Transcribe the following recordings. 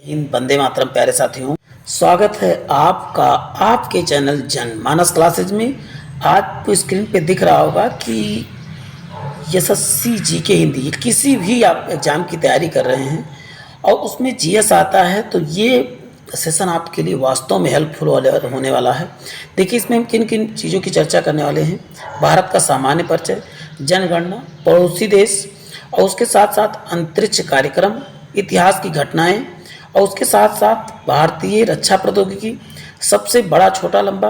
हिंद, वंदे मातरम। प्यारे साथियों, स्वागत है आपका आपके चैनल जनमानस क्लासेज में। आपको स्क्रीन पे दिख रहा होगा कि एसएससी जीके हिंदी, किसी भी आप एग्ज़ाम की तैयारी कर रहे हैं और उसमें जीएस आता है तो ये सेशन आपके लिए वास्तव में हेल्पफुल होने वाला है। देखिए, इसमें हम किन किन चीज़ों की चर्चा करने वाले हैं। भारत का सामान्य परिचय, जनगणना, पड़ोसी देश और उसके साथ साथ अंतरिक्ष कार्यक्रम, इतिहास की घटनाएं और उसके साथ साथ भारतीय रक्षा प्रौद्योगिकी, सबसे बड़ा छोटा लंबा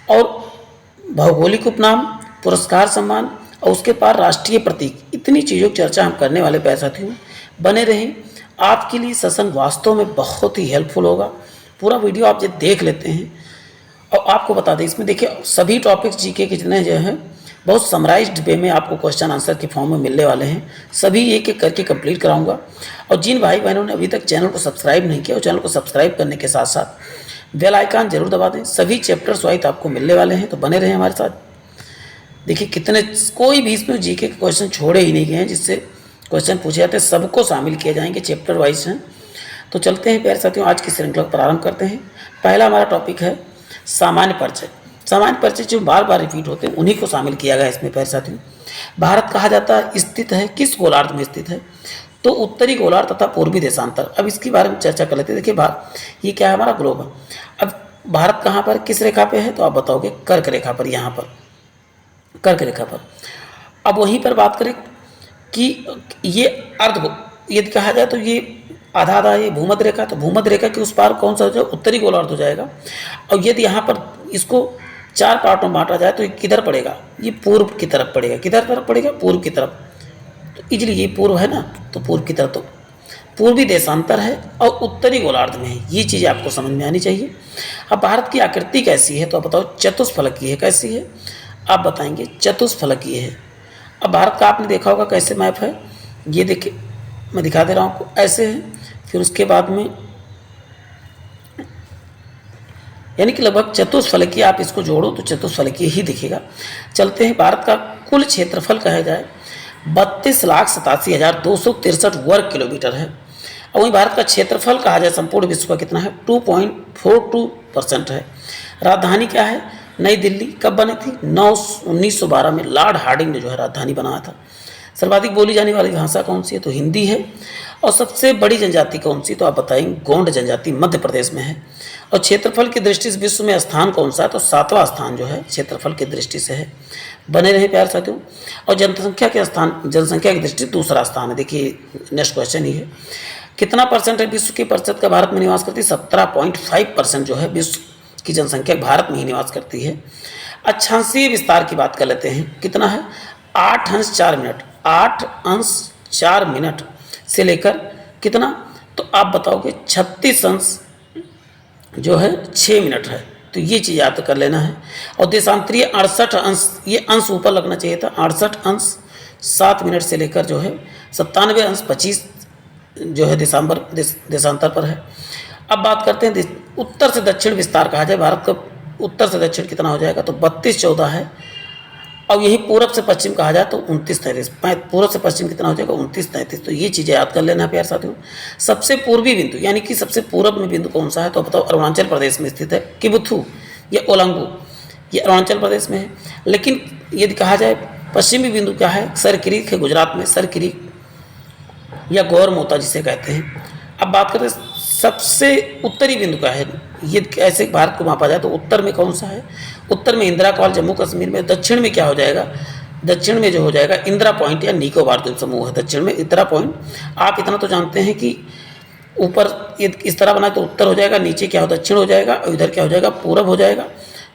और भौगोलिक उपनाम, पुरस्कार सम्मान और उसके पार राष्ट्रीय प्रतीक, इतनी चीज़ों की चर्चा हम करने वाले प्यारे साथियों। बने रहें, आपके लिए सेशन वास्तव में बहुत ही हेल्पफुल होगा। पूरा वीडियो आप जब देख लेते हैं और आपको बता दें, इसमें देखिए सभी टॉपिक्स जीके के जितने जो हैं बहुत समराइज्ड वे में आपको क्वेश्चन आंसर के फॉर्म में मिलने वाले हैं। सभी एक एक करके कंप्लीट कराऊंगा। और जिन भाई बहनों ने अभी तक चैनल को सब्सक्राइब नहीं किया, वो चैनल को सब्सक्राइब करने के साथ साथ बेल आइकन जरूर दबा दें। सभी चैप्टर्स वाइज आपको मिलने वाले हैं, तो बने रहें हमारे साथ। देखिए कितने, कोई भी इसमें जीके के क्वेश्चन छोड़े ही नहीं गए हैं जिससे क्वेश्चन पूछे जाते हैं, सबको शामिल किए जाएंगे, चैप्टर वाइज हैं। तो चलते हैं प्यारे साथियों, आज की श्रृंखला प्रारंभ करते हैं। पहला हमारा टॉपिक है सामान्य परिचय। सामान्य परिचय जो बार बार रिपीट होते हैं उन्हीं को शामिल किया गया इसमें प्यारे साथियों। भारत कहा जाता है स्थित है, किस गोलार्ध में स्थित है? तो उत्तरी गोलार्ध तथा पूर्वी देशांतर। अब इसके बारे में चर्चा कर लेते हैं। देखिए ये क्या है, हमारा ग्लोब है। अब भारत कहाँ पर, किस रेखा पे है? तो आप बताओगे कर्क रेखा पर, यहाँ पर कर्क रेखा पर। अब वहीं पर बात करें कि ये यदि कहा जाए तो ये आधा आधा ये भूमध्य रेखा, तो भूमध्य रेखा के उस पार कौन सा हो जाएगा? उत्तरी गोलार्ध हो जाएगा। और यदि यहाँ पर इसको 4 पार्टों में बांटा जाए तो ये किधर पड़ेगा? ये पूर्व की तरफ पड़ेगा। किधर तरफ पड़ेगा? पूर्व की तरफ। तो इजली ये पूर्व है ना, तो पूर्व की तरफ, तो पूर्वी देशांतर है और उत्तरी गोलार्ध में है। ये चीज़ें आपको समझ में आनी चाहिए। अब भारत की आकृति कैसी है? तो आप बताओ चतुष्फलकीय है। कैसी है? आप बताएंगे चतुष्फलकीय है। अब भारत का आपने देखा होगा कैसे मैप है, ये देखिए मैं दिखा दे रहा हूँ आपको, ऐसे है। फिर उसके बाद में यानी कि लगभग चतुष्फलकीय, आप इसको जोड़ो तो चतुष्फलकीय ही दिखेगा। चलते हैं, भारत का कुल क्षेत्रफल कहा जाए 32,87,263 वर्ग किलोमीटर है। और वहीं भारत का क्षेत्रफल कहा जाए संपूर्ण विश्व का कितना है? 2.42% है। राजधानी क्या है? नई दिल्ली। कब बनी थी? 1912 में लॉर्ड हार्डिंग ने जो है राजधानी बनाया था। सर्वाधिक बोली जाने वाली भाषा कौन सी है? तो हिंदी है। और सबसे बड़ी जनजाति कौन सी? तो आप बताएंगे गोंड जनजाति मध्य प्रदेश में है। और क्षेत्रफल की दृष्टि से विश्व में स्थान कौन सा है? तो 7वां स्थान जो है क्षेत्रफल की दृष्टि से है। बने रहे प्यारे साथियों। और जनसंख्या की दृष्टि दूसरा स्थान है। देखिए नेक्स्ट क्वेश्चन ही है, कितना परसेंट है विश्व के प्रतिशत का भारत में निवास करती है? 17.5% जो है विश्व की जनसंख्या भारत में ही निवास करती है। अक्षांशीय विस्तार की बात कर लेते हैं, कितना है? 8 अंश 4 मिनट। 8 अंश 4 मिनट से लेकर कितना? तो आप बताओगे 36 अंश जो है 6 मिनट है। तो ये चीज़ याद कर लेना है। और देशांतरीय 68 अंश, ये अंश ऊपर लगना चाहिए था, 68 अंश 7 मिनट से लेकर जो है 97 अंश 25 जो है देशांतर पर है। अब बात करते हैं उत्तर से दक्षिण विस्तार कहा जाए भारत का, उत्तर से दक्षिण कितना हो जाएगा? तो 32-14 है। और यही पूरब से पश्चिम कहा जाए तो 29-33। पूरब से पश्चिम कितना हो जाएगा? 29-33। तो ये चीज़ें याद कर लेना है प्यारे साथियों। सबसे पूर्वी बिंदु यानी कि सबसे पूरब में बिंदु कौन सा है? तो बताओ अरुणाचल प्रदेश में स्थित है। किबुथु या ओलंगू, ये अरुणाचल प्रदेश में है। लेकिन यदि कहा जाए पश्चिमी बिंदु क्या है? सरक्रीक है गुजरात में, सरक्रीक या गौरमोता जिसे कहते हैं। अब बात करते हैं सबसे उत्तरी बिंदु का है, ये कैसे भारत को मापा जाए? तो उत्तर में कौन सा है? उत्तर में इंदिरा कॉल जम्मू कश्मीर में। दक्षिण में क्या हो जाएगा? दक्षिण में जो हो जाएगा इंदिरा पॉइंट या निकोबार द्वीप समूह है दक्षिण में, इंदिरा पॉइंट। आप इतना तो जानते हैं कि ऊपर इस तरह बनाए तो उत्तर हो जाएगा, नीचे क्या हो? दक्षिण हो जाएगा, और इधर क्या हो जाएगा? पूरब हो जाएगा।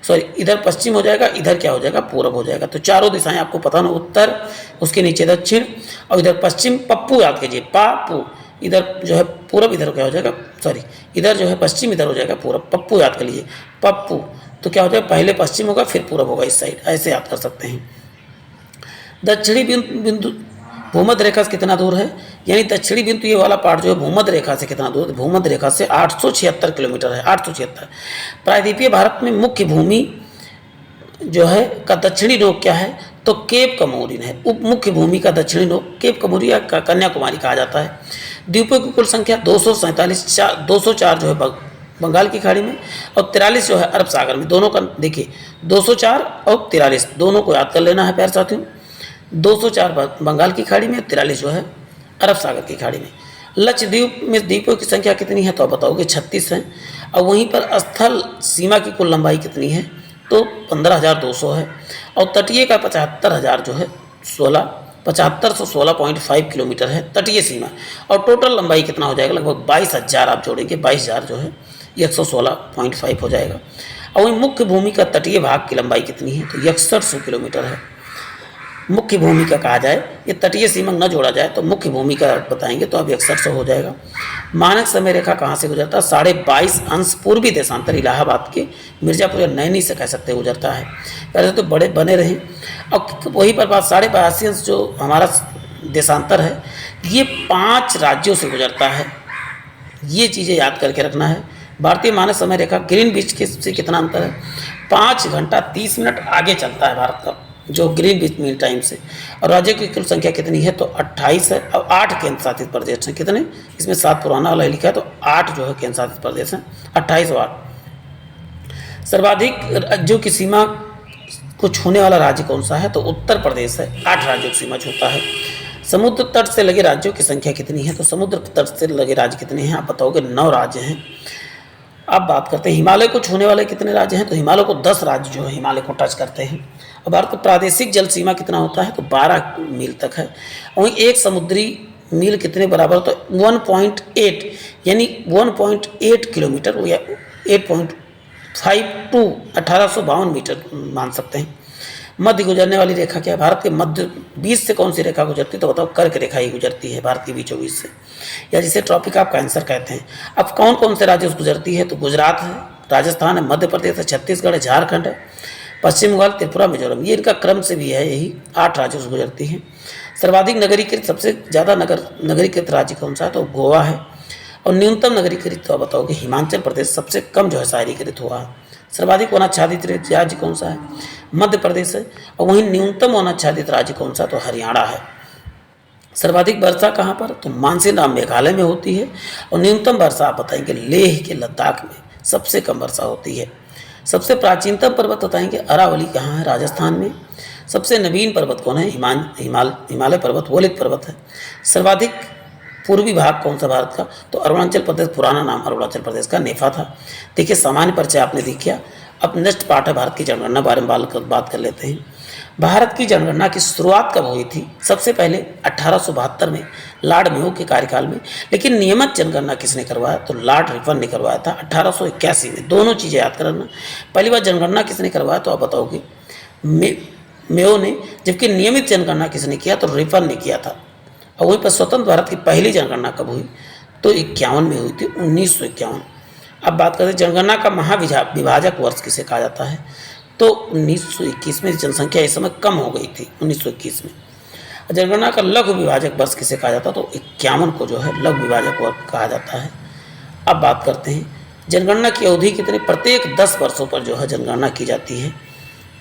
सॉरी, इधर पश्चिम हो जाएगा, इधर क्या हो जाएगा? पूरब हो जाएगा। तो चारों दिशाएं आपको पता ना, उत्तर, उसके नीचे दक्षिण और इधर पश्चिम। पप्पू याद कीजिए, पापू। इधर जो है पूरब, इधर क्या हो जाएगा? सॉरी, इधर जो है पश्चिम, इधर हो जाएगा पूरब। पप्पू याद कर लीजिए, पप्पू। तो क्या हो जाएगा? पहले पश्चिम होगा फिर पूरब होगा, इस साइड, ऐसे याद कर सकते हैं। दक्षिणी बिंदु भूमध्य रेखा से कितना दूर है? यानी दक्षिणी बिंदु ये वाला पार्ट जो है भूमध्य रेखा से कितना दूर? भूमध्य रेखा से 876 किलोमीटर है, 876। प्रायद्वीपीय भारत में मुख्य भूमि जो है का दक्षिणी नोक क्या है? तो केप कमोरिन है। उप मुख्य भूमि का दक्षिणी नोक केप कमोरिन या कन्याकुमारी कहा जाता है। द्वीपों की कुल संख्या 204 जो है बंगाल की खाड़ी में, और 43 जो है अरब सागर में। दोनों का देखिए 204 और 43 दोनों को याद कर लेना है प्यारे साथियों। 204 बंगाल की खाड़ी में, 43 जो है अरब सागर की खाड़ी में। लक्षद्वीप में द्वीपों की संख्या कितनी है तो आप बताओगे 36 है। और वहीं पर स्थल सीमा की कुल लंबाई कितनी है तो 15,200 है। और तटीय का 75,000 जो है 7516.5 किलोमीटर है तटीय सीमा। और टोटल लंबाई कितना हो जाएगा, लगभग 22,000 आप जोड़ेंगे, 22,000 जो है 116.5 हो जाएगा। और वहीं मुख्य भूमि का तटीय भाग की लंबाई कितनी है तो 6100 किलोमीटर है। मुख्य भूमि का कहा जाए, ये तटीय सीमा न जोड़ा जाए तो मुख्य भूमि का बताएंगे तो अब 6100 हो जाएगा। मानक समय रेखा कहाँ से गुजरता है, 22.5 अंश पूर्वी देशांतर इलाहाबाद के मिर्जापुर या नैनी से कह सकते गुजरता है। पहले तो बड़े बने रहे। और वहीं पर बात 82.5 अंश जो हमारा देशांतर है ये 5 राज्यों से गुजरता है। ये चीज़ें याद करके रखना है। भारतीय मानक समय रेखा ग्रीनविच के से कितना अंतर है, 5 घंटा 30 मिनट आगे चलता है भारत का जो ग्रीनविच मीन टाइम से। और राज्य की कुल संख्या कितनी है तो 28 है। और 8 केंद्र शासित प्रदेश हैं। कितने, इसमें 7 पुराना वाला लिखा है तो 8 जो है केंद्र शासित प्रदेश हैं, 28 और 8। सर्वाधिक राज्यों की सीमा को छूने वाला राज्य कौन सा है तो उत्तर प्रदेश है, 8 राज्यों की सीमा छूता है। समुद्र तट से लगे राज्यों की संख्या कितनी है तो समुद्र तट से लगे राज्य कितने हैं आप बताओगे 9 राज्य हैं। अब बात करते हैं हिमालय को छूने वाले कितने राज्य हैं तो हिमालय को 10 राज्य जो है हिमालय को टच करते हैं। और भारत का प्रादेशिक जल सीमा कितना होता है तो 12 मील तक है। वहीं एक समुद्री मील कितने बराबर तो 1.8 यानी 1.8 किलोमीटर या 8.52 1852 मीटर मान सकते हैं। मध्य गुजरने वाली रेखा क्या है, भारत के मध्य बीच से कौन सी रेखा गुजरती है तो बताओ कर्क रेखा ही गुजरती है भारत के बीचों बीच से, या जिसे ट्रॉपिक ऑफ कैंसर कहते हैं। अब कौन कौन से राज्य गुजरती है तो गुजरात है, राजस्थान है, मध्य प्रदेश है, छत्तीसगढ़ है, झारखंड है, पश्चिम बंगाल, त्रिपुरा, मिजोरम। ये इनका क्रम से भी है, यही 8 राज्यों से गुजरती है। सर्वाधिक नगरीकृत सबसे ज़्यादा नगरीकृत राज्य कौन सा है तो गोवा है। और न्यूनतम नगरीकृत तो बताओगे हिमाचल प्रदेश सबसे कम जो है शहरीकृत हुआ है। सर्वाधिक वनाच्छादित राज्य कौन सा है मध्य प्रदेश है। और वहीं न्यूनतम वनाच्छादित राज्य कौन सा तो हरियाणा है। सर्वाधिक वर्षा कहाँ पर तो मानसीनराम मेघालय में होती है। और न्यूनतम वर्षा आप बताएंगे लेह के लद्दाख में सबसे कम वर्षा होती है। सबसे प्राचीनतम पर्वत बताएंगे अरावली कहाँ है राजस्थान में। सबसे नवीन पर्वत कौन है हिमालय पर्वत वोलित पर्वत है। सर्वाधिक पूर्वी भाग कौन सा भारत का तो अरुणाचल प्रदेश, पुराना नाम अरुणाचल प्रदेश का नेफा था। देखिए सामान्य परिचय आपने देखा। अब नेक्स्ट पार्ट है भारत की जनगणना बारे में बात कर लेते हैं। भारत की जनगणना की शुरुआत कब हुई थी सबसे पहले 1872 में लॉर्ड मेयो के कार्यकाल में। लेकिन नियमित जनगणना किसने करवाया तो लॉर्ड रिपन ने करवाया था 1881 में। दोनों चीज़ें याद करना, पहली बार जनगणना किसने करवाया तो आप बताओगे मेयो ने, जबकि नियमित जनगणना किसने किया तो रिपन ने किया था। और वहीं पर स्वतंत्र भारत की पहली जनगणना कब हुई तो 51 में हुई थी, 1951। अब बात करते हैं जनगणना का महाविभाजक वर्ष किसे कहा जाता है तो 1921 में। जनसंख्या इस समय कम हो गई थी 1921 में। जनगणना का लघु विभाजक वर्ष किसे कहा जाता है तो 51 को जो है लघु विभाजक वर्ष कहा जाता है। अब बात करते हैं जनगणना की अवधि कितने, प्रत्येक 10 वर्षों पर जो है जनगणना की जाती है।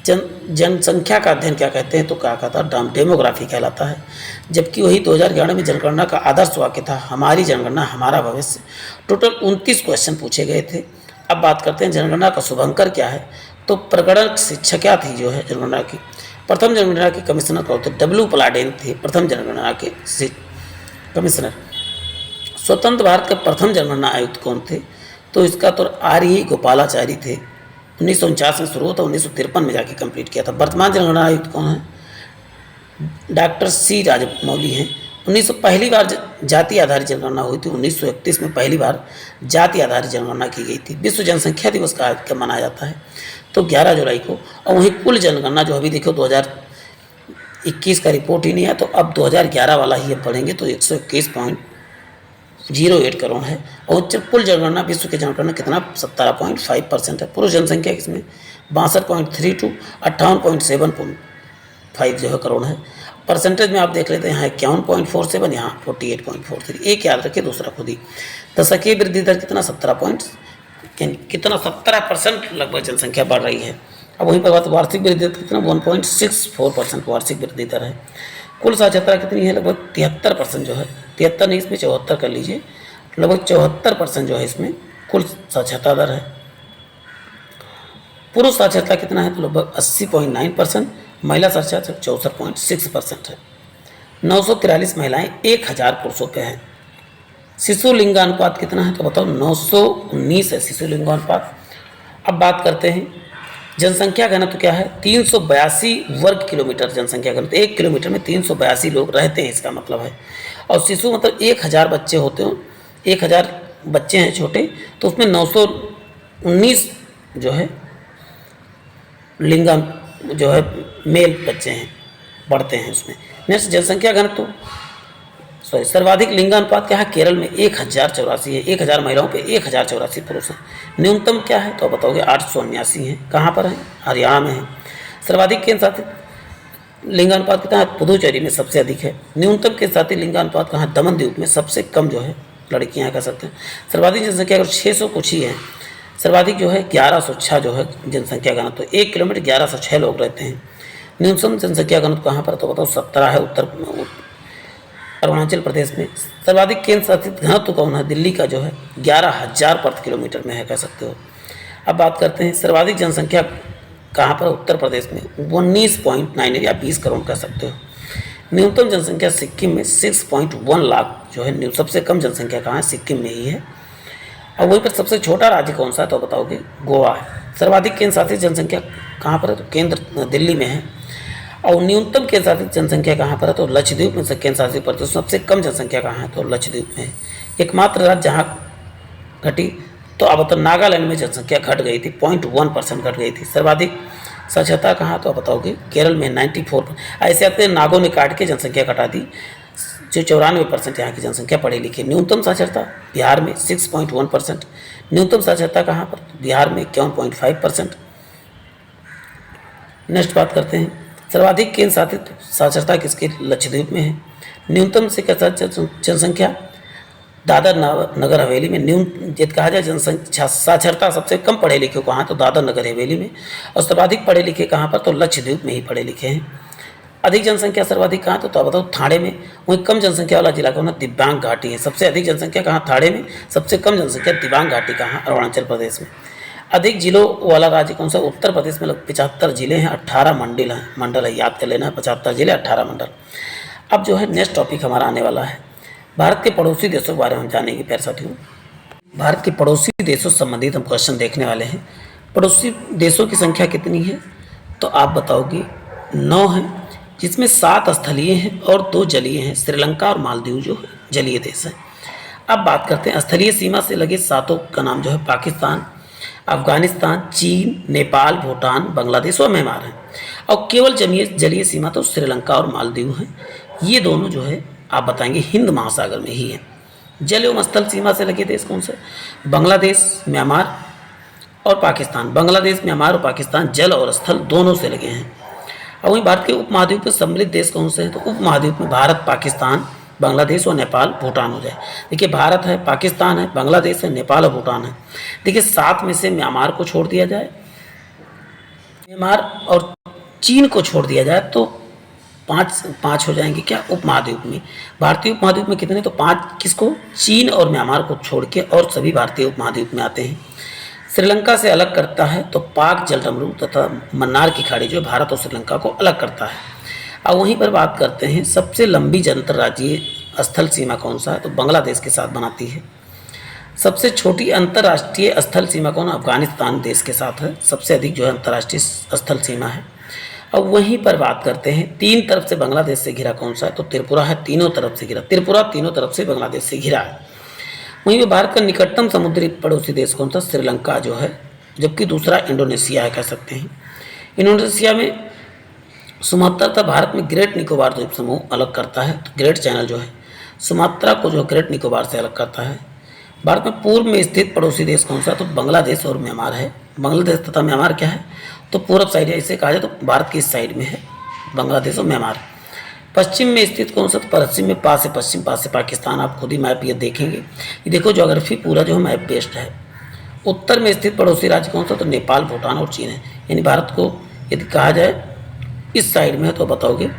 जनसंख्या का अध्ययन क्या कहते हैं तो क्या कहता है डेमोग्राफी कहलाता है। जबकि वही 2011 में जनगणना का आदर्श वाक्य था हमारी जनगणना हमारा भविष्य। टोटल 29 क्वेश्चन पूछे गए थे। अब बात करते हैं जनगणना का शुभंकर क्या है तो प्रगणक शिक्षा क्या थी जो है जनगणना की। प्रथम जनगणना के कमिश्नर कौन थे डब्ल्यू पलाडेन थे प्रथम जनगणना के कमिश्नर। स्वतंत्र भारत के प्रथम जनगणना आयुक्त कौन थे तो इसका तो आर.ई. गोपालाचारी थे। 1949 में शुरू हुआ था, 1953 में जाके कंप्लीट किया था। वर्तमान जनगणना आयुक्त कौन है डॉक्टर सी राजमौली हैं। 1900 पहली बार जाति आधारित जनगणना हुई थी, 1931 में पहली बार जाति आधारित जनगणना की गई थी। विश्व जनसंख्या दिवस का मनाया जाता है तो 11 जुलाई को। और वहीं कुल जनगणना जो अभी देखो 2021 का रिपोर्ट ही नहीं है तो अब 2011 वाला ही हम पढ़ेंगे तो 121.08 करोड़ है। और कुल जनगणना विश्व की जनगणना कितना 17.5% है। पुरुष जनसंख्या किसमें 62.32 58.75 जो है करोड़ है। परसेंटेज में आप देख लेते हैं यहाँ 51.47 यहाँ 48.43। एक याद रखिए दूसरा खुद ही। दशकीय वृद्धि दर कितना 17% लगभग जनसंख्या बढ़ रही है। अब वहीं पर बात वार्षिक वृद्धि दर कितना 1.64% वार्षिक वृद्धि दर है। कुल साक्षरता कितनी है? लगभग 73% जो है, 73 नहीं, इसमें 74 कर लीजिए, लगभग 74% जो है इसमें कुल साक्षरता दर है। पुरुष साक्षरता कितना है? तो लगभग 80.9%, महिला साक्षरता 64.6% है। 943 महिलाएं 1000 पुरुषों पे हैं। शिशु लिंगानुपात कितना है? तो बताओ 919 है शिशु लिंगानुपात। अब बात करते हैं जनसंख्या घनत्व क्या है? 382 वर्ग किलोमीटर जनसंख्या घनत्व, 1 किलोमीटर में 382 लोग रहते हैं, इसका मतलब है। और शिशु मतलब 1000 बच्चे होते हो, 1000 बच्चे हैं छोटे, तो उसमें 919 जो है लिंगान जो है मेल बच्चे हैं, बढ़ते हैं उसमें। नेक्स्ट जनसंख्या घनत्व, सर्वाधिक लिंगानुपात क्या है? केरल में 1084 है, 1000 महिलाओं पे 1084 पुरुष हैं। न्यूनतम क्या है? तो बताओगे 879 है। कहाँ पर है? हरियाणा में है। सर्वाधिक केंद्र शासित लिंगानुपात कितना है? पुदुचेरी में सबसे अधिक है। न्यूनतम केंद्र शासित लिंगानुपात कहाँ? दमन द्वीप में सबसे कम जो है लड़कियाँ कह सकते हैं। सर्वाधिक जनसंख्या अगर 600 कुछ ही है। सर्वाधिक जो है 1106 जो है जनसंख्या घनत्व, तो 1 किलोमीटर 1106 लोग रहते हैं। न्यूनतम जनसंख्या घनत्व कहाँ पर? तो बताओ 17 है, अरुणाचल प्रदेश में। सर्वाधिक केंद्र शासित घनत्व कौन है? दिल्ली का जो है 11,000 प्रति किलोमीटर में है, कह सकते हो। अब बात करते हैं सर्वाधिक जनसंख्या कहाँ पर? उत्तर प्रदेश में 19.9 या 20 करोड़ कह सकते हो। न्यूनतम जनसंख्या सिक्किम में 6.1 लाख जो है, सबसे कम जनसंख्या कहाँ है? सिक्किम में ही है। अब वहीं पर सबसे छोटा राज्य कौन सा है? तो बताओगे गोवा है। सर्वाधिक केंद्र शासित जनसंख्या कहाँ पर है? तो केंद्र दिल्ली में है। और न्यूनतम केंद्र शासित जनसंख्या कहाँ पर है? तो लक्षद्वीप में केंद्र शासित प्रदेश। सबसे कम जनसंख्या कहाँ है? तो लक्षद्वीप में है। एकमात्र राज्य जहाँ घटी तो अब तो नागालैंड में जनसंख्या घट गई थी, 0.1% घट गई थी। सर्वाधिक साक्षरता कहाँ? तो बताओगे केरल में 94। ऐसे आते नागों ने काट के जनसंख्या घटा दी, जो 94% यहाँ की जनसंख्या पढ़ी लिखी। न्यूनतम साक्षरता बिहार में 6.1%। न्यूनतम साक्षरता कहाँ पर? बिहार में 51.5%। नेक्स्ट बात करते हैं सर्वाधिक केंद्र शासित साक्षरता किसके? लक्षद्वीप में है। न्यूनतम से जनसंख्या दादर नगर हवेली में न्यूनतम कहा जाए जनसंख्या साक्षरता सबसे कम पढ़े लिखे कहाँ? तो दादर नगर हवेली में। और सर्वाधिक पढ़े लिखे कहाँ पर? तो लक्षद्वीप में ही पढ़े लिखे हैं। अधिक जनसंख्या सर्वाधिक कहाँ? तो बताओ थाड़े में। वहीं कम जनसंख्या वाला जिला कौन है? दिबांग घाटी है। सबसे अधिक जनसंख्या कहाँ? थाड़े में। सबसे कम जनसंख्या दिबांग घाटी कहाँ? अरुणाचल प्रदेश में। अधिक जिलों वाला राज्य कौन सा? उत्तर प्रदेश में। लगभग 75 जिले हैं, 18 मंडल है, याद कर लेना है, 75 जिले 18 मंडल। अब जो है नेक्स्ट टॉपिक हमारा आने वाला है भारत के पड़ोसी देशों के बारे में जानेंगे प्यारे साथियों। भारत के पड़ोसी देशों से संबंधित हम क्वेश्चन देखने वाले हैं। पड़ोसी देशों की संख्या कितनी है? तो आप बताओगे 9 है, जिसमें 7 स्थलीय हैं और 2 जलीय हैं। श्रीलंका और मालदीव जो जलीय देश है। अब बात करते हैं स्थलीय सीमा से लगे 7 का नाम जो है पाकिस्तान, अफगानिस्तान, चीन, नेपाल, भूटान, बांग्लादेश और म्यांमार है। और केवल जलीय सीमा तो श्रीलंका और मालदीव हैं। ये दोनों जो है आप बताएंगे हिंद महासागर में ही है। जल एवं स्थल सीमा से लगे देश कौन से? बांग्लादेश, म्यांमार और पाकिस्तान। बांग्लादेश, म्यांमार और पाकिस्तान जल और स्थल दोनों से लगे हैं। और वहीं भारत के उपमहाद्वीप में सम्मिलित देश कौन से हैं? तो उपमहाद्वीप में भारत, पाकिस्तान, बांग्लादेश और नेपाल, भूटान हो जाए। देखिए भारत है, पाकिस्तान है, बांग्लादेश है, नेपाल और भूटान है। देखिए 7 में से म्यांमार को छोड़ दिया जाए, म्यांमार और चीन को छोड़ दिया जाए तो 5 हो जाएंगे क्या उपमहाद्वीप में। भारतीय उपमहाद्वीप में कितने? तो 5 किसको? चीन और म्यांमार को छोड़ के, और सभी भारतीय उपमहाद्वीप में आते हैं। श्रीलंका से अलग करता है तो पाक जलडमरू तथा मन्नार की खाड़ी जो भारत और श्रीलंका को अलग करता है। अब वहीं पर बात करते हैं सबसे लंबी अंतर्राज्यीय स्थल सीमा कौन सा है? तो बांग्लादेश के साथ बनाती है। सबसे छोटी अंतर्राष्ट्रीय स्थल सीमा कौन? अफगानिस्तान देश के साथ है। सबसे अधिक जो है अंतर्राष्ट्रीय स्थल सीमा है। अब वहीं पर बात करते हैं 3 तरफ से बांग्लादेश से घिरा कौन सा है? तो त्रिपुरा है। तीनों तरफ से घिरा, त्रिपुरा तीनों तरफ से बांग्लादेश से घिरा है। वहीं पर भारत का निकटतम समुद्री पड़ोसी देश कौन सा? श्रीलंका जो है, जबकि दूसरा इंडोनेशिया है, कह सकते हैं। इंडोनेशिया में सुमात्रा तथा भारत में ग्रेट निकोबार द्वीप समूह अलग करता है। तो ग्रेट चैनल जो है सुमात्रा को जो ग्रेट निकोबार से अलग करता है। भारत में पूर्व में स्थित पड़ोसी देश कौन सा? तो बांग्लादेश और म्यांमार है। बांग्लादेश तथा म्यांमार क्या है? तो पूर्व साइड है, इसे कहा जाए तो भारत की इस साइड में है बांग्लादेश और म्यांमार। पश्चिम में स्थित कौन सा? तो पश्चिम में पास से पश्चिम, पास से पाकिस्तान। आप खुद ही मैप ये देखेंगे, ये देखो ज्योग्राफी पूरा जो है मैप बेस्ड है। उत्तर में स्थित पड़ोसी राज्य कौन सा? तो नेपाल, भूटान और चीन है। यानी भारत को यदि कहा जाए इस साइड में है तो बताओगे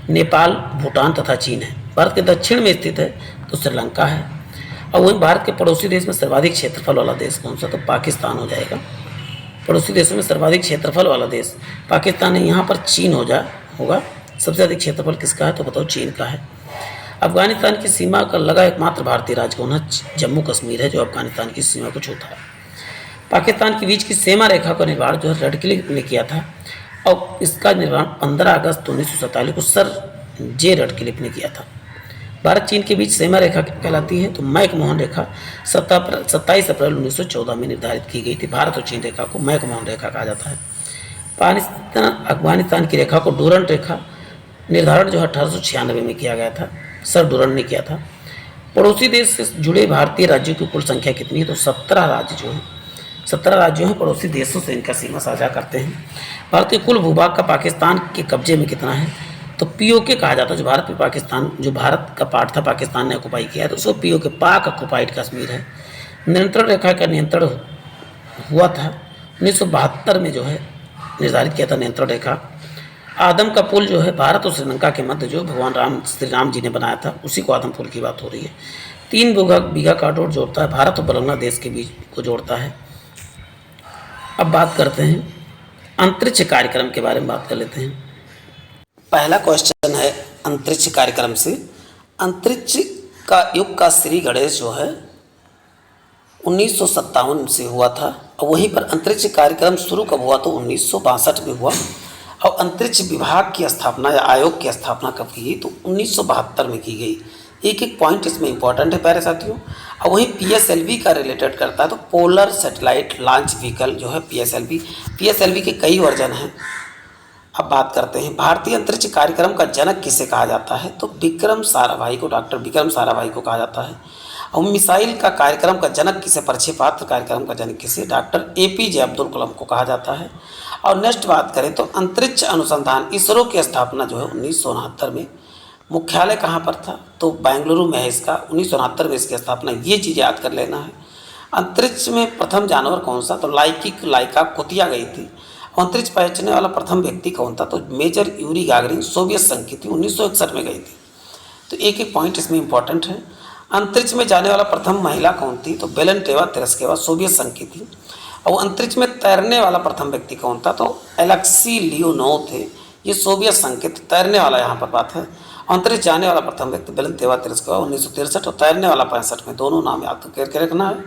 नेपाल, भूटान तथा चीन है। भारत के दक्षिण में स्थित है तो श्रीलंका है। और वहीं भारत के पड़ोसी देश में सर्वाधिक क्षेत्रफल वाला देश कौन सा, तो पाकिस्तान हो जाएगा। पड़ोसी देशों में सर्वाधिक क्षेत्रफल वाला देश पाकिस्तान है। यहाँ पर चीन होगा। सबसे अधिक क्षेत्रफल किसका है, तो बताओ चीन का है। अफगानिस्तान की सीमा का लगा एकमात्र भारतीय राज्य कौन है, जम्मू कश्मीर है जो अफगानिस्तान की सीमा को छूता है। पाकिस्तान के बीच की सीमा रेखा का निर्माण जो है रेडक्लिफ ने किया था और इसका निर्माण 15 अगस्त 1947 को सर जे रेडक्लिफ ने किया था। भारत चीन के बीच सीमा रेखा कहलाती है तो मैकमोहन रेखा 27 अप्रैल 1914 में निर्धारित की गई थी। भारत और चीन रेखा को मैकमोहन रेखा कहा जाता है। पाकिस्तान अफगानिस्तान की रेखा को डूरंट रेखा निर्धारण जो है 1896 में किया गया था, सर डूरंट ने किया था। पड़ोसी देश से जुड़े भारतीय राज्यों की कुल संख्या कितनी है, तो 17 राज्य जो है 17 राज्यों हैं पड़ोसी देशों से इनका सीमा साझा करते हैं। भारत के कुल भूभाग का पाकिस्तान के कब्जे में कितना है, तो पीओके कहा जाता है। जो भारत में पाकिस्तान जो भारत का पार्ट था पाकिस्तान ने ऑक्युपाई किया है तो उसको पीओके, पाक ऑक्युपाइड कश्मीर है। नियंत्रण रेखा का नियंत्रण हुआ था 1972 में जो है निर्धारित किया था नियंत्रण रेखा। आदम का पुल जो है भारत और श्रीलंका के मध्य जो भगवान श्री राम जी ने बनाया था उसी को आदम पुल की बात हो रही है। 3 बीघा कॉरिडोर जोड़ता है, भारत और बांग्लादेश के बीच को जोड़ता है। अब बात करते हैं अंतरिक्ष कार्यक्रम के बारे में बात कर लेते हैं। पहला क्वेश्चन है अंतरिक्ष कार्यक्रम से। अंतरिक्ष का युग का श्री गणेश जो है 1957 से हुआ था और वहीं पर अंतरिक्ष कार्यक्रम शुरू कब हुआ, तो 1962 में हुआ। और अंतरिक्ष विभाग की स्थापना या आयोग की स्थापना कब की गई, तो 1972 में की गई। एक एक पॉइंट इसमें इंपॉर्टेंट है प्यारे साथियों। और वहीं पीएसएलवी का रिलेटेड करता है तो पोलर सैटेलाइट लॉन्च व्हीकल जो है पीएसएलवी के कई वर्जन हैं। अब बात करते हैं भारतीय अंतरिक्ष कार्यक्रम का जनक किसे कहा जाता है, तो विक्रम साराभाई को, डॉक्टर विक्रम साराभाई को कहा जाता है। और मिसाइल का कार्यक्रम का जनक किसे, प्रक्षेपास्त्र कार्यक्रम का जनक किसे, डॉक्टर एपीजे अब्दुल कलाम को कहा जाता है। और नेक्स्ट बात करें तो अंतरिक्ष अनुसंधान इसरो की स्थापना जो है 1969 में। मुख्यालय कहाँ पर था, तो बेंगलुरु में है इसका। 1969 में इसकी स्थापना, ये चीज़ याद कर लेना है। अंतरिक्ष में प्रथम जानवर कौन सा, तो लाइका कुतिया गई थी। अंतरिक्ष पहुंचने वाला प्रथम व्यक्ति कौन था, तो मेजर यूरी गागरिन सोवियत संघ की थी, 1961 में गई थी। तो एक एक पॉइंट इसमें इंपॉर्टेंट है। अंतरिक्ष में जाने वाला प्रथम महिला कौन थी, तो बेलेंटेवा तेरेस्केवा सोवियत संघ की थी। और अंतरिक्ष में तैरने वाला प्रथम व्यक्ति कौन था, तो एलेक्सी लियोनोव थे, ये सोवियत संघ के तैरने वाला यहाँ पर बात है। अंतरिक्ष जाने वाला प्रथम व्यक्ति बेलेंटेवा तेरेस्केवा 1963 और तैरने वाला 65 में, दोनों नाम याद करके रखना है।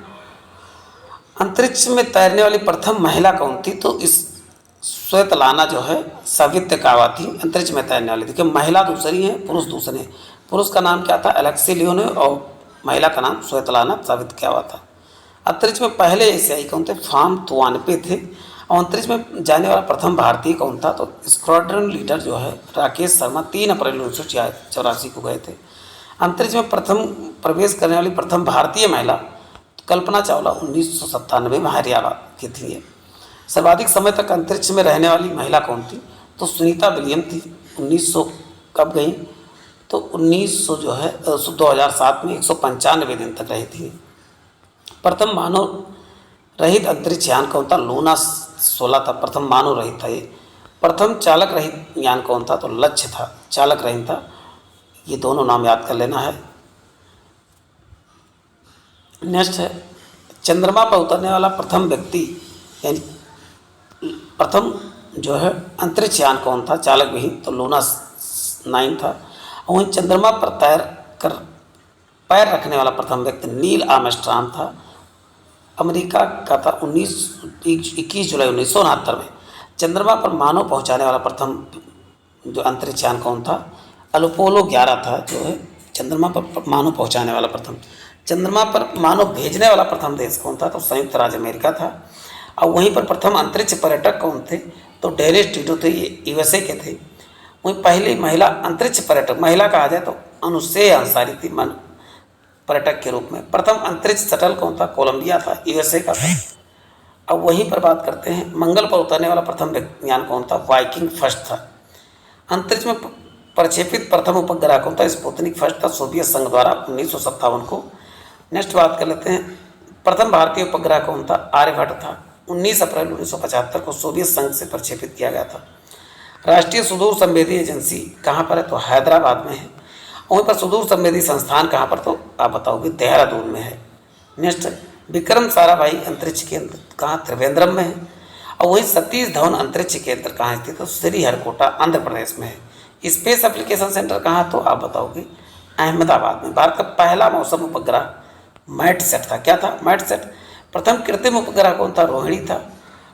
अंतरिक्ष में तैरने वाली प्रथम महिला कौन थी, तो इस स्वेतलाना जो है सावित्रिकावा थी अंतरिक्ष में तैरने वाली। देखिए महिला दूसरी है, पुरुष दूसरे हैं। पुरुष का नाम क्या था, एलेक्सी लियोनोव, और महिला का नाम स्वेतलाना सावित्रिकावा था। अंतरिक्ष में पहले एशियाई कौन थे, फार्म 93 थे। और अंतरिक्ष में जाने वाला प्रथम भारतीय कौन था, तो स्क्वाड्रन लीडर जो है राकेश शर्मा 3 अप्रैल 1984 को गए थे। अंतरिक्ष में प्रथम प्रवेश करने वाली प्रथम भारतीय महिला कल्पना चावला 1997 में हैदराबाद की थी। सर्वाधिक समय तक अंतरिक्ष में रहने वाली महिला कौन थी, तो सुनीता विलियम थी। 1900 कब गई, तो 1900 जो है 2007 में 195 दिन तक रही थी। प्रथम मानव रहित अंतरिक्ष यान कौन था, लूना 16 था, प्रथम मानव रहित था ये। प्रथम चालक रहित यान कौन था, तो लक्ष्य था, चालक रहित था। ये दोनों नाम याद कर लेना है। नेक्स्ट है चंद्रमा पर उतरने वाला प्रथम व्यक्ति यानी प्रथम जो है अंतरिक्ष यान कौन था, चालक विहीन, तो लूना 9 था। और वहीं चंद्रमा पर पैर रखने वाला प्रथम व्यक्ति नील आर्मस्ट्रांग था, अमेरिका का था। 21 जुलाई 1969 में चंद्रमा पर मानव पहुंचाने वाला प्रथम जो अंतरिक्ष यान कौन था, अपोलो 11 था जो है चंद्रमा पर मानव पहुंचाने वाला प्रथम। चंद्रमा पर मानव भेजने वाला प्रथम देश कौन था, तो संयुक्त राज्य अमेरिका था। और वहीं पर प्रथम अंतरिक्ष पर्यटक कौन थे, तो डेनिस टिटो थे, ये यूएसए के थे। वहीं पहली महिला अंतरिक्ष पर्यटक, महिला कहा जाए तो अनुसेय अंसारी थी पर्यटक के रूप में। प्रथम अंतरिक्ष शटल कौन था, कोलंबिया था, यूएसए का था। अब वहीं पर बात करते हैं मंगल पर उतरने वाला प्रथम यान कौन था, वाइकिंग फर्स्ट था। अंतरिक्ष में प्रक्षेपित प्रथम उपग्रह कौन था, स्पुतनिक फर्स्ट था, सोवियत संघ द्वारा 1957 को। नेक्स्ट बात कर लेते हैं प्रथम भारतीय उपग्रह कौन था, आर्यभट्ट था। 19 अप्रैल 1975 को सोवियत संघ से प्रक्षेपित किया गया था। राष्ट्रीय सुदूर संवेदी एजेंसी कहाँ पर है? तो हैदराबाद में है। वहीं पर सुदूर संवेदी संस्थान कहाँ पर? तो आप बताओगे देहरादून में है। नेक्स्ट, विक्रम साराभाई अंतरिक्ष केंद्र कहाँ? त्रिवेंद्रम में है। और वहीं सतीश धवन अंतरिक्ष केंद्र कहाँ स्थित है? तो श्रीहरिकोटा आंध्र प्रदेश में है। स्पेस एप्लीकेशन सेंटर कहाँ? तो आप बताओगे अहमदाबाद में। भारत का पहला मौसम उपग्रह मैटसेट था। क्या था? मैटसेट। प्रथम कृत्रिम उपग्रह कौन था? रोहिणी था।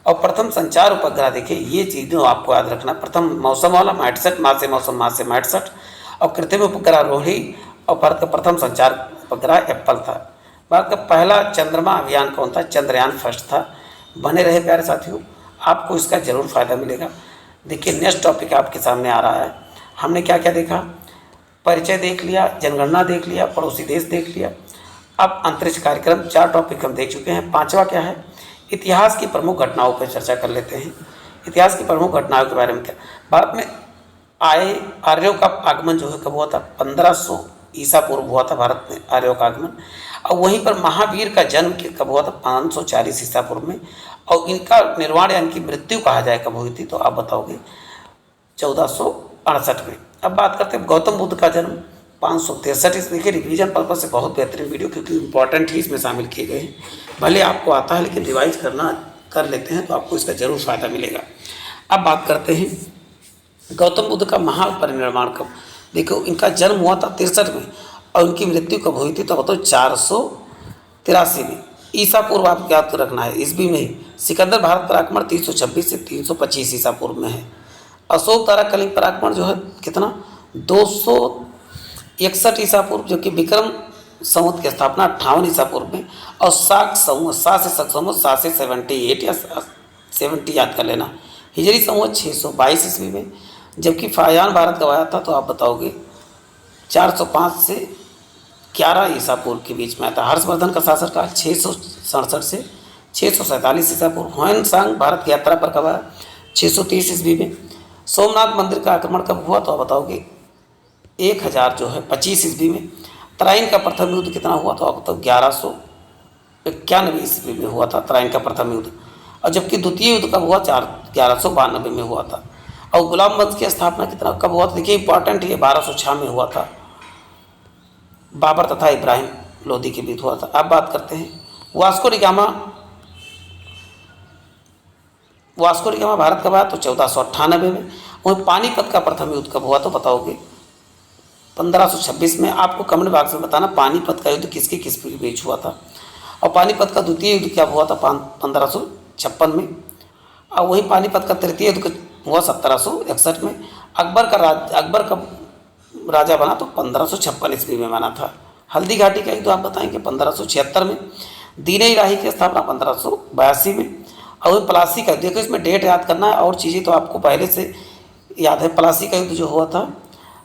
और प्रथम संचार उपग्रह, देखिए ये चीज़ों आपको याद रखना, प्रथम मौसम वाला मैटसेट, माँ से मौसम, माँ से मैटसेट, और कृत्रिम उपग्रह रोहिणी, और भारत का प्रथम संचार उपग्रह एप्पल था। भारत का पहला चंद्रमा अभियान कौन था? चंद्रयान फर्स्ट था। बने रहे प्यारे साथियों, आपको इसका जरूर फायदा मिलेगा। देखिए नेक्स्ट टॉपिक आपके सामने आ रहा है। हमने क्या क्या देखा? परिचय देख लिया, जनगणना देख लिया, पड़ोसी देश देख लिया। अब अंतरिक्ष कार्यक्रम 4 टॉपिक हम देख चुके हैं। 5वां क्या है? इतिहास की प्रमुख घटनाओं पर चर्चा कर लेते हैं। इतिहास की प्रमुख घटनाओं के बारे में क्या? भारत में आए आर्यों का आगमन जो है कब हुआ था? 1500 ईसा पूर्व हुआ था भारत में आर्यों का आगमन। और वहीं पर महावीर का जन्म कब हुआ था? 540 ईसा पूर्व में। और इनका निर्वाण यानी कि मृत्यु कहा जाए कब हुई थी? तो आप बताओगे 1468 में। अब बात करते हैं गौतम बुद्ध का जन्म 563 ईस्वी। देखिए रिवीजन पर्पज से बहुत बेहतरीन वीडियो, क्योंकि इंपॉर्टेंट ही इसमें शामिल किए गए हैं। भले आपको आता है लेकिन रिवाइज कर लेते हैं तो आपको इसका जरूर फायदा मिलेगा। अब बात करते हैं गौतम बुद्ध का महापरिनिर्वाण कब? देखो इनका जन्म हुआ था 63 में और उनकी मृत्यु कब हुई थी? तो बताओ 483 में। ईसा पूर्व आपको याद रखना है, ईस्वी में ही। सिकंदर भारत पर आक्रमण 326 से 325 ईसा पूर्व में है। अशोक तारा कलिंग पर आक्रमण जो है कितना? 261 ईसा पूर्व, जबकि विक्रम संवत की स्थापना 58 ईसा पूर्व में। और सात से शक संवत 7 से 78 या 70 याद कर लेना। हिजरी संवत 622 ईस्वी में। जबकि फाहियान भारत कब आया था? तो आप बताओगे 405 से 11 ईसा पूर्व के बीच में आया था। हर्षवर्धन का शासनकाल 667 से 647 ईसा पूर्व। ह्वेन सांग भारत की यात्रा पर कब आया? 630 ईस्वी में। सोमनाथ मंदिर का आक्रमण कब हुआ? तो आप बताओगे 1025 ईस्वी में। तराइन का प्रथम युद्ध कितना हुआ? तो आप बताओ 1191 ईस्वी में हुआ था तराइन का प्रथम युद्ध। और जबकि द्वितीय युद्ध कब हुआ? 1192 में हुआ था। और गुलाम वंश की स्थापना कितना कब हुआ था? देखिए इंपॉर्टेंट ये 1206 में हुआ था। बाबर तथा इब्राहिम लोदी के बीच हुआ था। अब बात करते हैं वास्को डिगामा भारत कब आया? तो 1498 में। वहीं पानीपत का प्रथम युद्ध कब हुआ? तो बताओगे 1526 में। आपको कमेंट बॉक्स में बताना पानीपत का युद्ध किसके किस बीच हुआ था। और पानीपत का द्वितीय युद्ध क्या हुआ था? 1556 में। और वहीं पानीपत का तृतीय युद्ध हुआ 1761 में। अकबर का राजा बना तो 1556 ईस्वी में बना था। हल्दी घाटी का युद्ध आप बताएंगे 1576 में। दीन इलाही की स्थापना 1582 में। और प्लासी का, देखो इसमें डेट याद करना है और चीज़ें तो आपको पहले से याद है। प्लासी का युद्ध जो हुआ था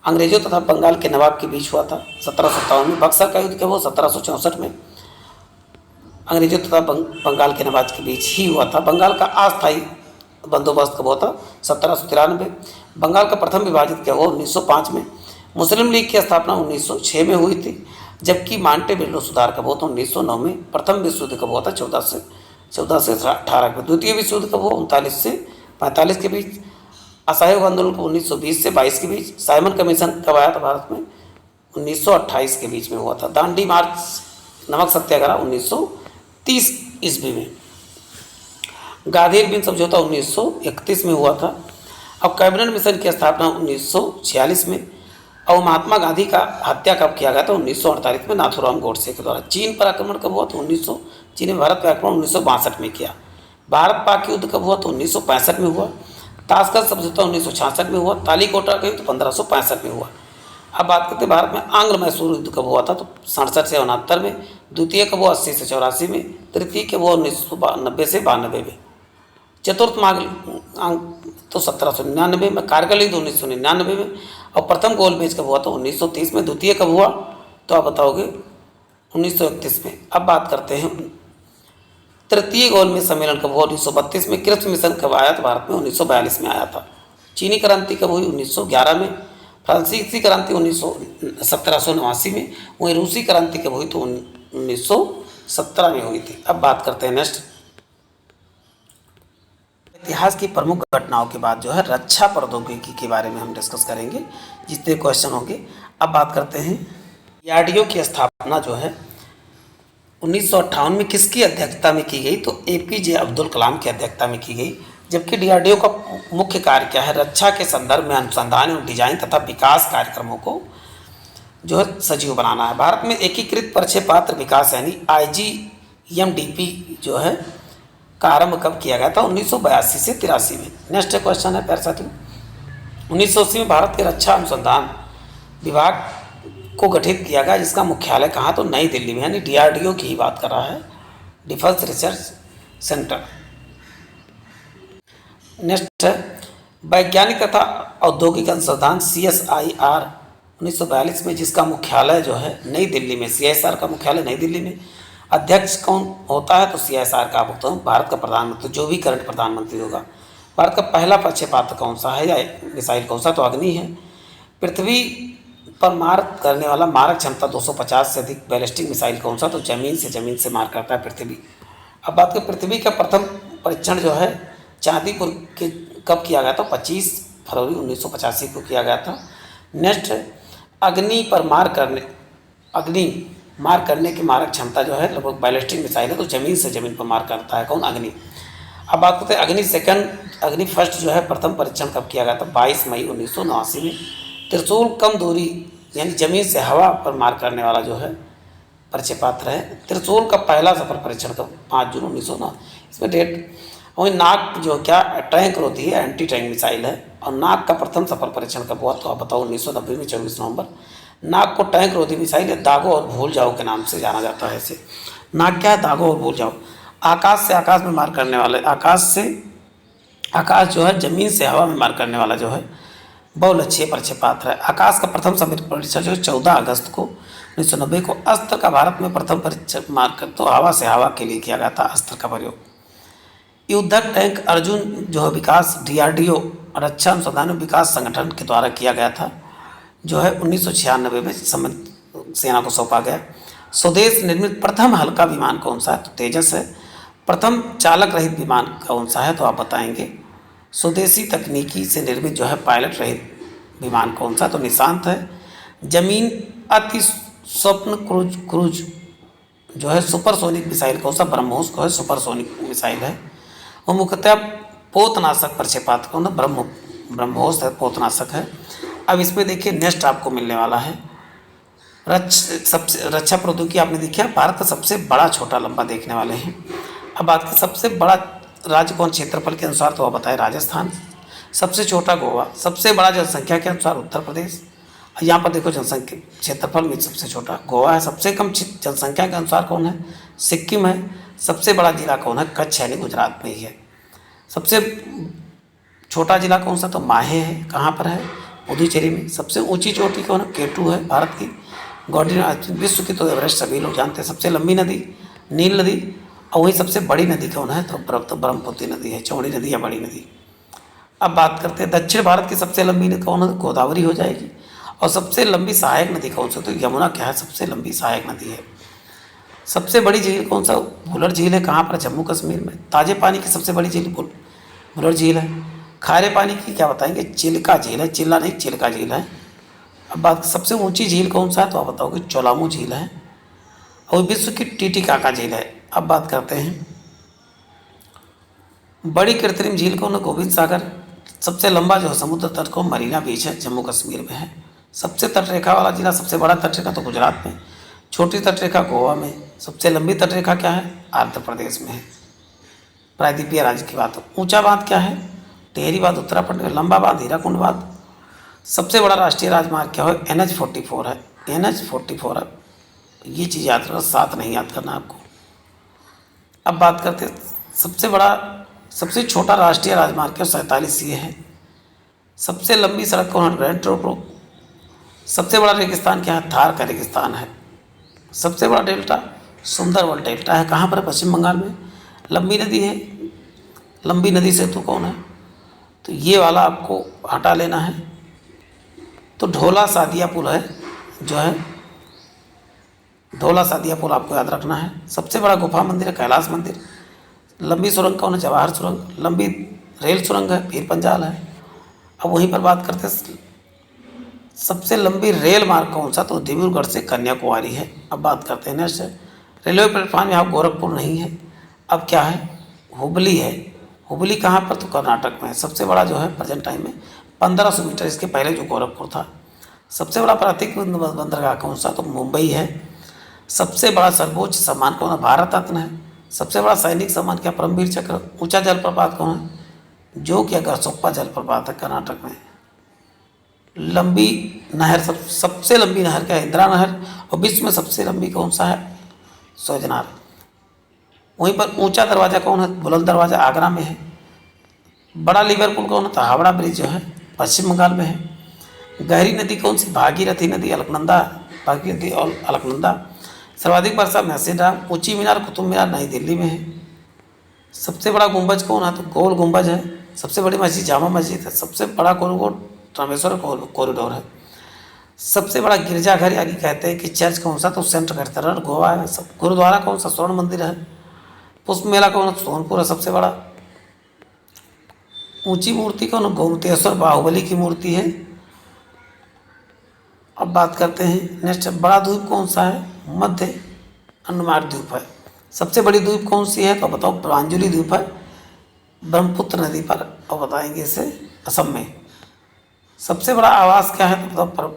अंग्रेजों तथा बंगाल के नवाब के बीच हुआ था 1757 में। बक्सर का युद्ध क्या हुआ? 1764 में। अंग्रेजों तथा बंगाल के नवाब के बीच ही हुआ था। बंगाल का अस्थायी बंदोबस्त कब हुआ था? 1793। बंगाल का प्रथम विभाजित क्या हुआ? 1905 में। मुस्लिम लीग की स्थापना 1906 में हुई थी। जबकि मांटेबेलो सुधार कब हुआ था? 1909 में। प्रथम विश्व युद्ध कब हुआ था? 14 से 18 में। द्वितीय विश्व युद्ध कब हुआ? 39 से 45 के बीच। असहयोग आंदोलन को 1920 से 22 के बीच। साइमन कमीशन कब आया था भारत में? 1928 के बीच में हुआ था। दांडी मार्च, नमक सत्याग्रह 1930 ईस्वी में। गांधी बिन समझौता 1931 में हुआ था। अब कैबिनेट मिशन की स्थापना 1946 में। और महात्मा गांधी का हत्या कब किया गया था? 1948 में नाथूराम गोडसे के द्वारा। चीन पर आक्रमण कब हुआ? तो चीन ने भारत पर आक्रमण 1962 में किया। भारत पाक युद्ध कब हुआ? तो 1965 में हुआ। ताशकंद समझौता 1966 में हुआ। तालीकोटा का युद्ध 1565 में हुआ। अब बात करते हैं भारत में आंग्ल मैसूर युद्ध कब हुआ था? तो 67 से 69 में। द्वितीय कब हुआ? 80 से 84 में। तृतीय कब हुआ? 1990 से 92 में। चतुर्थ तो 1799 में। कारगिल युद्ध 1999 में। और प्रथम गोल मैच कब हुआ? तो 1930 में। द्वितीय कब हुआ? तो आप बताओगे 1931 में। अब बात करते हैं तृतीय गोल में सम्मेलन कब हुआ? 1932 में। क्रिप्स मिशन कब आया था भारत में? 1942 में आया था। चीनी क्रांति कब हुई? 1911 में। फ्रांसीसी क्रांति 1789 में। वहीं रूसी क्रांति कब हुई? तो 1917 में हुई थी। अब बात करते हैं नेक्स्ट इतिहास की प्रमुख घटनाओं के बाद जो है रक्षा प्रौद्योगिकी के बारे में हम डिस्कस करेंगे, जितने क्वेश्चन होंगे। अब बात करते हैं डीआरडीओ की स्थापना जो है 1958 में किसकी अध्यक्षता में की गई, तो एपीजे अब्दुल कलाम की अध्यक्षता में की गई। जबकि डीआरडीओ का मुख्य कार्य क्या है, रक्षा के संदर्भ में अनुसंधान एवं डिजाइन तथा विकास कार्यक्रमों को जो है सजीव बनाना है। भारत में एकीकृत प्रक्षेपास्त्र विकास यानी आईजीएमडीपी जो है का आरंभ कब किया गया था, 1982 से 83 में। नेक्स्ट क्वेश्चन है प्यारे साथियों, 1980 में भारत के रक्षा अनुसंधान विभाग को गठित किया गया, जिसका मुख्यालय कहाँ, तो नई दिल्ली में, यानी डीआरडीओ की ही बात कर रहा है, डिफेंस रिसर्च सेंटर। नेक्स्ट है वैज्ञानिक तथा औद्योगिक अनुसंधान CSIR 1942 में, जिसका मुख्यालय जो है नई दिल्ली में, CSIR का मुख्यालय नई दिल्ली में। अध्यक्ष कौन होता है, तो CSIR का आप तो भारत का प्रधानमंत्री, जो भी करंट प्रधानमंत्री होगा। भारत का पहला प्रक्षेपास्त्र कौन सा है या मिसाइल कौन सा, तो अग्नि है। पृथ्वी पर मार करने वाला मारक क्षमता 250 से अधिक बैलिस्टिक मिसाइल कौन सा, तो जमीन से मार करता है पृथ्वी। अब बात करें पृथ्वी का प्रथम परीक्षण जो है चांदीपुर के कब किया गया था, 25 फरवरी 1985 को किया गया था। नेक्स्ट अग्नि मार करने की मारक क्षमता जो है लगभग बैलिस्टिक मिसाइल है, तो जमीन पर मार करता है कौन, अग्नि। अब बात करते हैं अग्नि फर्स्ट जो है प्रथम परीक्षण कब किया गया था, 22 मई 1989 में। त्रिशूल कम दूरी यानी जमीन से हवा पर मार करने वाला जो है प्रक्षेपास्त्र है। त्रिशूल का पहला सफल परीक्षण कब, 5 जून 1909, इसमें डेट। वहीं नाग जो क्या टैंक रोधी है, एंटी टैंक मिसाइल है। और नाग का प्रथम सफल परीक्षण कब हुआ, तो आप बताओ, 1990 में 24 नवंबर। नाग को टैंक रोधी मिसाइल या दागो और भूल जाओ के नाम से जाना जाता है। इसे नाग क्या है, दागो और भूल जाओ। आकाश से आकाश में मार करने वाले, आकाश जो है जमीन से हवा में मार करने वाला जो है बहुलक्ष्यीय प्रक्षेपास्त्र है। आकाश का प्रथम सफल परीक्षण जो है 14 अगस्त को 1990 को अस्त्र का भारत में प्रथम परीक्षण मार कर तो हवा से हवा के लिए किया गया था अस्त्र का प्रयोग। युद्धक टैंक अर्जुन जो है विकास डीआरडीओ रक्षा अनुसंधान एवं विकास संगठन के द्वारा किया गया था, जो है 1996 में संबंधित सेना को सौंपा गया। स्वदेश निर्मित प्रथम हल्का विमान कौन सा है, तो तेजस है। प्रथम चालक रहित विमान कौन सा है, तो आप बताएंगे। स्वदेशी तकनीकी से निर्मित जो है पायलट रहित विमान कौन सा, तो निशांत है। जमीन अति स्वप्न क्रूज जो है सुपरसोनिक मिसाइल कौन सा, ब्रह्मोस को है सुपरसोनिक मिसाइल है। और मुख्यतः पोतनाशक प्रक्षेपास्त्र कौन है, ब्रह्मोस है, पोतनाशक है। अब इसमें देखिए नेक्स्ट आपको मिलने वाला है रक्षा प्रौद्योगिकी। आपने देखा भारत का सबसे बड़ा छोटा लंबा देखने वाले हैं। अब बात की सबसे बड़ा राज्य कौन क्षेत्रफल के अनुसार, तो आप बताएं राजस्थान। सबसे छोटा गोवा। सबसे बड़ा जनसंख्या के अनुसार उत्तर प्रदेश। यहाँ पर देखो जनसंख्या क्षेत्रफल में सबसे छोटा गोवा है। सबसे कम जनसंख्या के अनुसार कौन है, सिक्किम है। सबसे बड़ा जिला कौन है, कच्छ यानी गुजरात में ही है। सबसे छोटा जिला कौन सा, तो माहे है। कहाँ पर है, पुदुचेरी में। सबसे ऊंची चोटी कौन है, केटू है भारत की। गॉर्डियन विश्व की तो एवरेस्ट सभी लोग जानते हैं। सबसे लंबी नदी नील नदी। और वही सबसे बड़ी नदी कौन है, तो ब्रह्मपुत्र नदी है, चौड़ी नदी या बड़ी नदी। अब बात करते हैं दक्षिण भारत की सबसे लंबी नदी कौन है, गोदावरी हो जाएगी। और सबसे लंबी सहायक नदी कौन सी, तो यमुना क्या है, सबसे लंबी सहायक नदी है। सबसे बड़ी झील कौन सा, भुलर झील है। कहाँ पर, जम्मू कश्मीर में। ताजे पानी की सबसे बड़ी झील भुलर झील है। खारे पानी की क्या बताएंगे, चिल्का झील है, चिल्ला नहीं चिल्का झील है। अब बात सबसे ऊंची झील कौन सा है, तो आप बताओगे चोलामू झील है। और विश्व की टीटीकाका झील है। अब बात करते हैं बड़ी कृत्रिम झील कौन है, गोविंद सागर। सबसे लंबा जो है समुद्र तट को मरीना बीच है, जम्मू कश्मीर में है। सबसे तटरेखा वाला जिला, सबसे बड़ा तटरेखा तो गुजरात में। छोटी तटरेखा गोवा में। सबसे लंबी तटरेखा क्या है, आंध्र प्रदेश में है। प्रायद्वीपीय राज्य की बात हो। ऊंचा बांध क्या है, टिहरी बांध उत्तराखंड में। लंबा बांध हीराकुंड बांध। सबसे बड़ा राष्ट्रीय राजमार्ग क्या है, NH-44 है। NH-44 है, ये चीज़ याद रखना, साथ नहीं याद करना आपको। अब बात करते सबसे छोटा राष्ट्रीय राजमार्ग क्या, 47 ये है। सबसे लंबी सड़क कौन है, ग्रैंड ट्रंक रोड। सबसे बड़ा रेगिस्तान क्या है, थार का रेगिस्तान है। सबसे बड़ा डेल्टा सुंदरवन डेल्टा है। कहाँ पर, पश्चिम बंगाल में। लंबी नदी है, लंबी नदी सेतु कौन है, तो ये वाला आपको हटा लेना है। तो ढोला सादिया पुल है जो है, ढोला सादिया पुल आपको याद रखना है। सबसे बड़ा गुफा मंदिर है कैलाश मंदिर। लंबी सुरंग कौन है, जवाहर सुरंग। लंबी रेल सुरंग है, पीर पंजाल है। अब वहीं पर बात करते हैं सबसे लंबी रेल मार्ग कौन सा, तो डिब्रूगढ़ से कन्याकुमारी है। अब बात करते हैं नेक्स्ट रेलवे प्लेटफॉर्म, यहाँ गोरखपुर नहीं है। अब क्या है, हुबली है। हुबली कहाँ पर, तो कर्नाटक में है। सबसे बड़ा जो है प्रेजेंट टाइम में 1500 मीटर, इसके पहले जो गोरखपुर था। सबसे बड़ा प्राकृतिक बंदरगाह कौन सा, तो मुंबई है। सबसे बड़ा सर्वोच्च सम्मान कौन है, भारत रत्न है। सबसे बड़ा सैनिक सम्मान क्या, परमवीर चक्र। ऊंचा जलप्रपात कौन है, जो कि अगरसोप्पा जलप्रपात है कर्नाटक में। लंबी नहर, सबसे लंबी नहर क्या है, इंदिरा नहर। और विश्व में सबसे लंबी कौन सा है, सोजनार। वहीं पर ऊंचा दरवाज़ा कौन है, बुलंद दरवाज़ा आगरा में है। बड़ा लिवरपूल कौन है, तो हावड़ा ब्रिज जो है पश्चिम बंगाल में है। गहरी नदी कौन सी, भागीरथी नदी, अलकनंदा, भागीरथी और अलकनंदा। सर्वाधिक वर्षा मैसी डैम। ऊंची मीनार कुतुब मीनार नई दिल्ली में है। सबसे बड़ा गुंबज कौन है, तो गोल गुंबज है। सबसे बड़ी मस्जिद जामा मस्जिद है। सबसे बड़ा कॉरिडोर रामेश्वर कॉरिडोर है। सबसे बड़ा गिरजाघर यानी कहते हैं कि चर्च कौन सा, तो सेंट कैथेड्रल गोवा है। सब गुरुद्वारा कौन सा, स्वर्ण मंदिर है। पुष्प मेला कौन है, सोनपुर है सबसे बड़ा। ऊंची मूर्ति कौन है, गोमतेश्वर बाहुबली की मूर्ति है। अब बात करते हैं नेक्स्ट, बड़ा द्वीप कौन सा है, मध्य अंडमान द्वीप है। सबसे बड़ी द्वीप कौन सी है, तो बताओ, प्रांजलि द्वीप है, ब्रह्मपुत्र नदी पर। और बताएंगे इसे, असम में। सबसे बड़ा आवास क्या है, तो बताओ,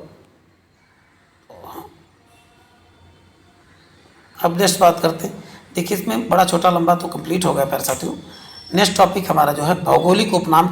अब नेक्स्ट बात करते हैं। देखिए इसमें बड़ा छोटा लंबा तो कंप्लीट हो गया प्यारे साथियों। नेक्स्ट टॉपिक हमारा जो है भौगोलिक उपनाम